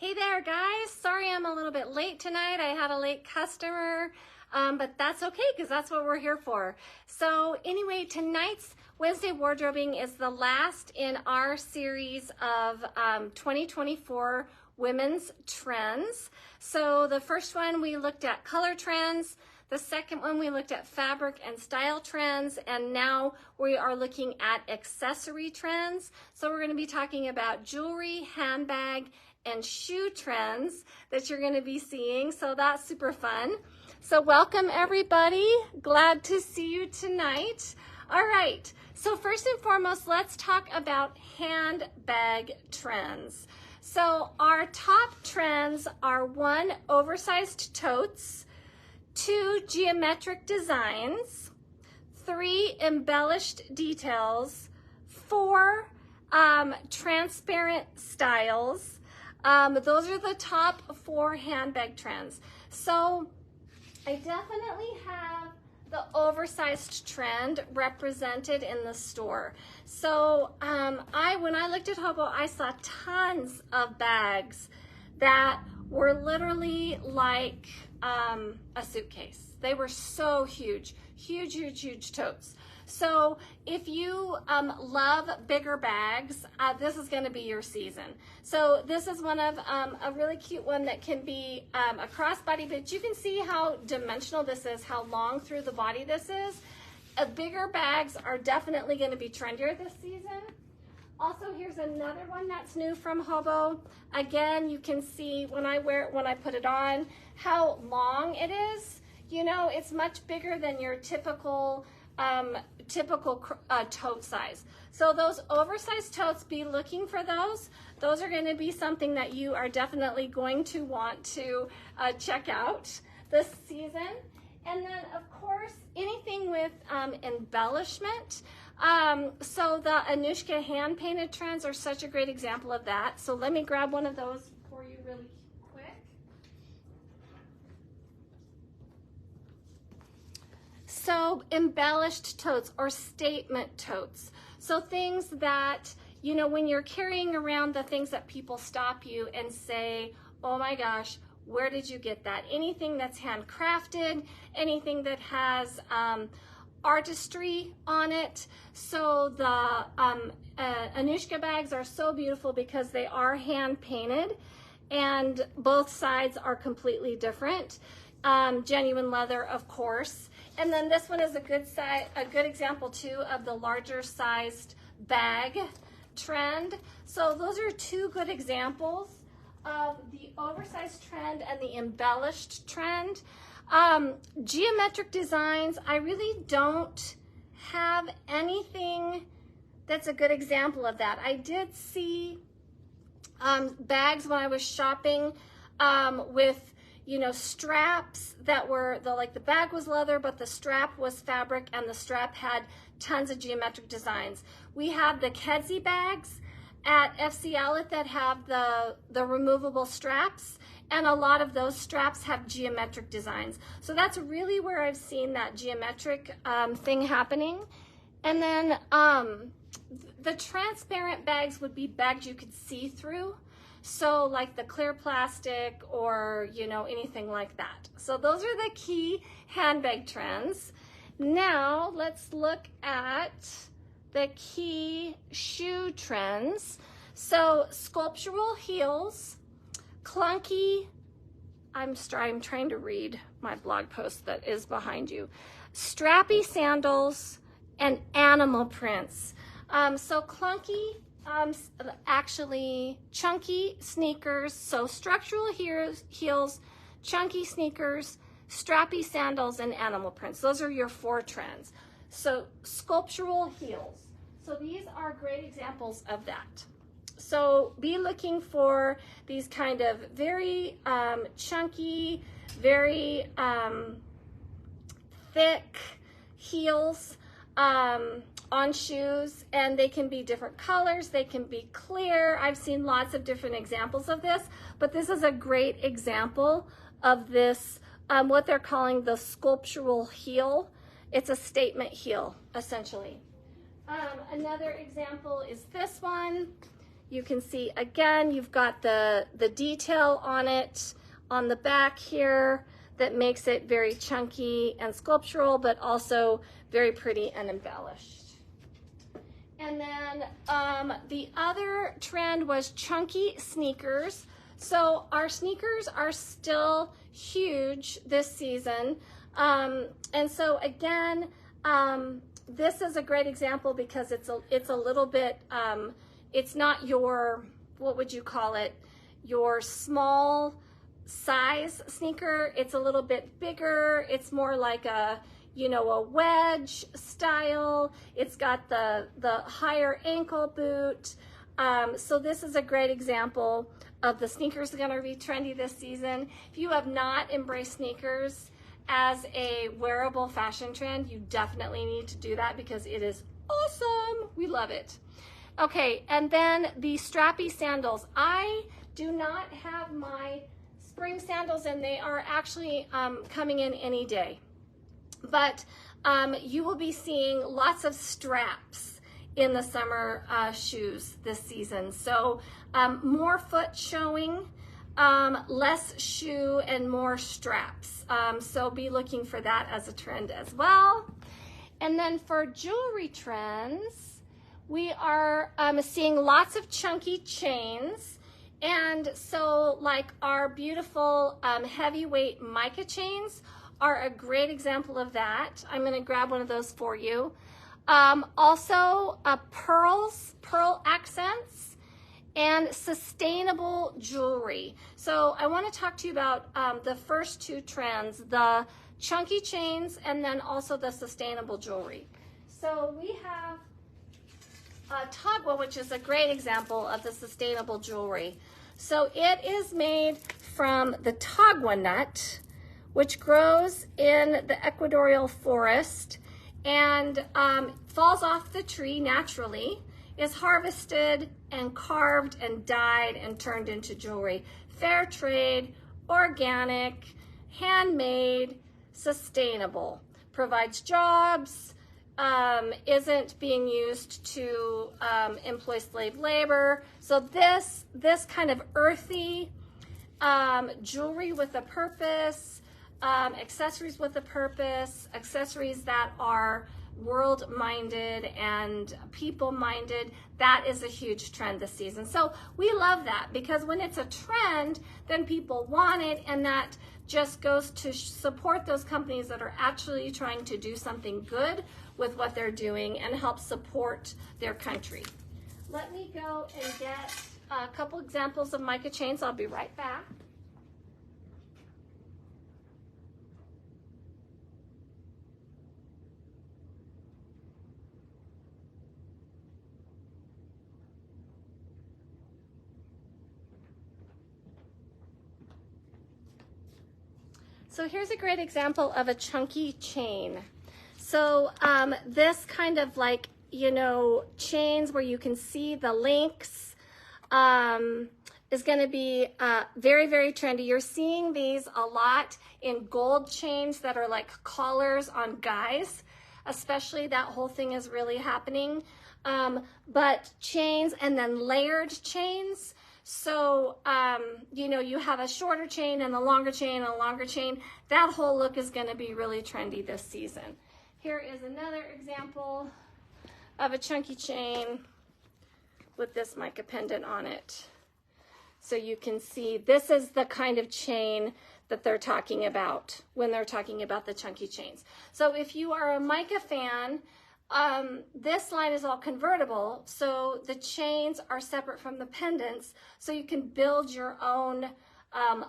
Hey there guys, sorry I'm a little bit late tonight. I had a late customer, but that's okay because that's what we're here for. So anyway, tonight's Wednesday wardrobing is the last in our series of 2024 women's trends. So the first one we looked at color trends, the second one we looked at fabric and style trends, and now we are looking at accessory trends. So we're going to be talking about jewelry, handbag, and shoe trends that you're going to be seeing. So that's super fun. So welcome everybody. Glad to see you tonight. All right. So first and foremost, let's talk about handbag trends. So our top trends are 1, oversized totes, 2, geometric designs, 3, embellished details, 4, transparent styles. Those are the top 4 handbag trends. So I definitely have the oversized trend represented in the store. So when I looked at Hobo, I saw tons of bags that were literally like a suitcase. They were so huge, huge, huge, huge totes. So if you love bigger bags, this is going to be your season. So this is one of a really cute one that can be a crossbody, but you can see how dimensional this is, how long through the body this is. Bigger bags are definitely going to be trendier this season. Also, here's another one that's new from Hobo. Again, you can see when I wear it, when I put it on, how long it is. You know, it's much bigger than your typical tote size. So those oversized totes, be looking for those. Those are going to be something that you are definitely going to want to check out this season. And then of course, anything with embellishment. So the Anushka hand painted trends are such a great example of that. So let me grab one of those for you really quick. So embellished totes or statement totes. So things that, you know, when you're carrying around, the things that people stop you and say, oh my gosh, where did you get that? Anything that's handcrafted, anything that has artistry on it. So the Anushka bags are so beautiful because they are hand painted and both sides are completely different. Genuine leather, of course. And then this one is a good example too of the larger sized bag trend. So those are 2 good examples of the oversized trend and the embellished trend. Geometric designs, I really don't have anything that's a good example of that. I did see bags when I was shopping with, you know, straps that were, the bag was leather, but the strap was fabric and the strap had tons of geometric designs. We have the Kedzie bags at FC Outlet that have the removable straps, and a lot of those straps have geometric designs. So that's really where I've seen that geometric thing happening. And then the transparent bags would be bags you could see through. So like the clear plastic or, you know, anything like that. So those are the key handbag trends. Now let's look at the key shoe trends. So sculptural heels, clunky, I'm trying to read my blog post that is behind you, strappy sandals, and animal prints. So clunky, actually chunky sneakers, so structural heels, chunky sneakers, strappy sandals, and animal prints. Those are your 4 trends. So sculptural heels. So these are great examples of that. So be looking for these kind of very chunky, very thick heels on shoes, and they can be different colors, they can be clear. I've seen lots of different examples of this, but this is a great example of this, what they're calling the sculptural heel. It's a statement heel, essentially. Another example is this one. You can see, again, you've got the detail on it on the back here that makes it very chunky and sculptural, but also very pretty and embellished. And then the other trend was chunky sneakers. So our sneakers are still huge this season. And so again, this is a great example because it's a little bit, it's not your, what would you call it, your small size sneaker. It's a little bit bigger. It's more like a, you know, a wedge style. It's got the higher ankle boot. So this is a great example of the sneakers that are going to be trendy this season. If you have not embraced sneakers as a wearable fashion trend, you definitely need to do that because it is awesome. We love it. Okay, and then the strappy sandals. I do not have my spring sandals, and they are actually coming in any day. But you will be seeing lots of straps in the summer shoes this season. So more foot showing, less shoe and more straps. So be looking for that as a trend as well. And then for jewelry trends, we are seeing lots of chunky chains. And so like our beautiful heavyweight mica chains are a great example of that. I'm gonna grab one of those for you. Also pearl accents, and sustainable jewelry. So I wanna talk to you about the first two trends, the chunky chains and then also the sustainable jewelry. So we have Tagua, which is a great example of the sustainable jewelry. So it is made from the Tagua nut, which grows in the equatorial forest and falls off the tree naturally, is harvested and carved and dyed and turned into jewelry. Fair trade, organic, handmade, sustainable, provides jobs, isn't being used to employ slave labor. So this kind of earthy jewelry with a purpose, accessories with a purpose, accessories that are world-minded and people-minded, that is a huge trend this season. So we love that because when it's a trend, then people want it, and that just goes to support those companies that are actually trying to do something good with what they're doing and help support their country. Let me go and get a couple examples of mica chains. I'll be right back. So here's a great example of a chunky chain. So this kind of like, you know, chains where you can see the links is going to be very, very trendy. You're seeing these a lot in gold chains that are like collars on guys, especially. That whole thing is really happening. But chains and then layered chains. So, you know, you have a shorter chain and a longer chain and a longer chain. That whole look is going to be really trendy this season. Here is another example of a chunky chain with this mica pendant on it. So you can see this is the kind of chain that they're talking about when they're talking about the chunky chains. So if you are a mica fan, this line is all convertible, so the chains are separate from the pendants, so you can build your own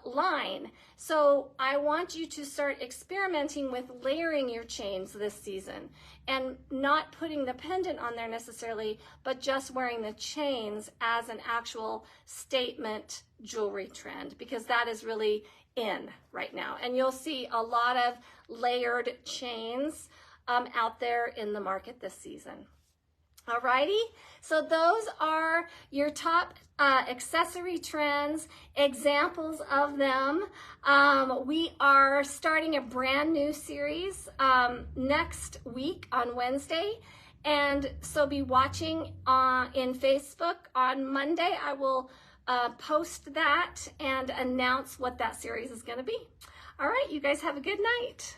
line. So I want you to start experimenting with layering your chains this season and not putting the pendant on there necessarily, but just wearing the chains as an actual statement jewelry trend, because that is really in right now. And you'll see a lot of layered chains out there in the market this season. Alrighty, so those are your top accessory trends, examples of them. We are starting a brand new series next week on Wednesday, And so be watching in Facebook. On Monday, I will post that and announce what that series is going to be. All right, you guys have a good night.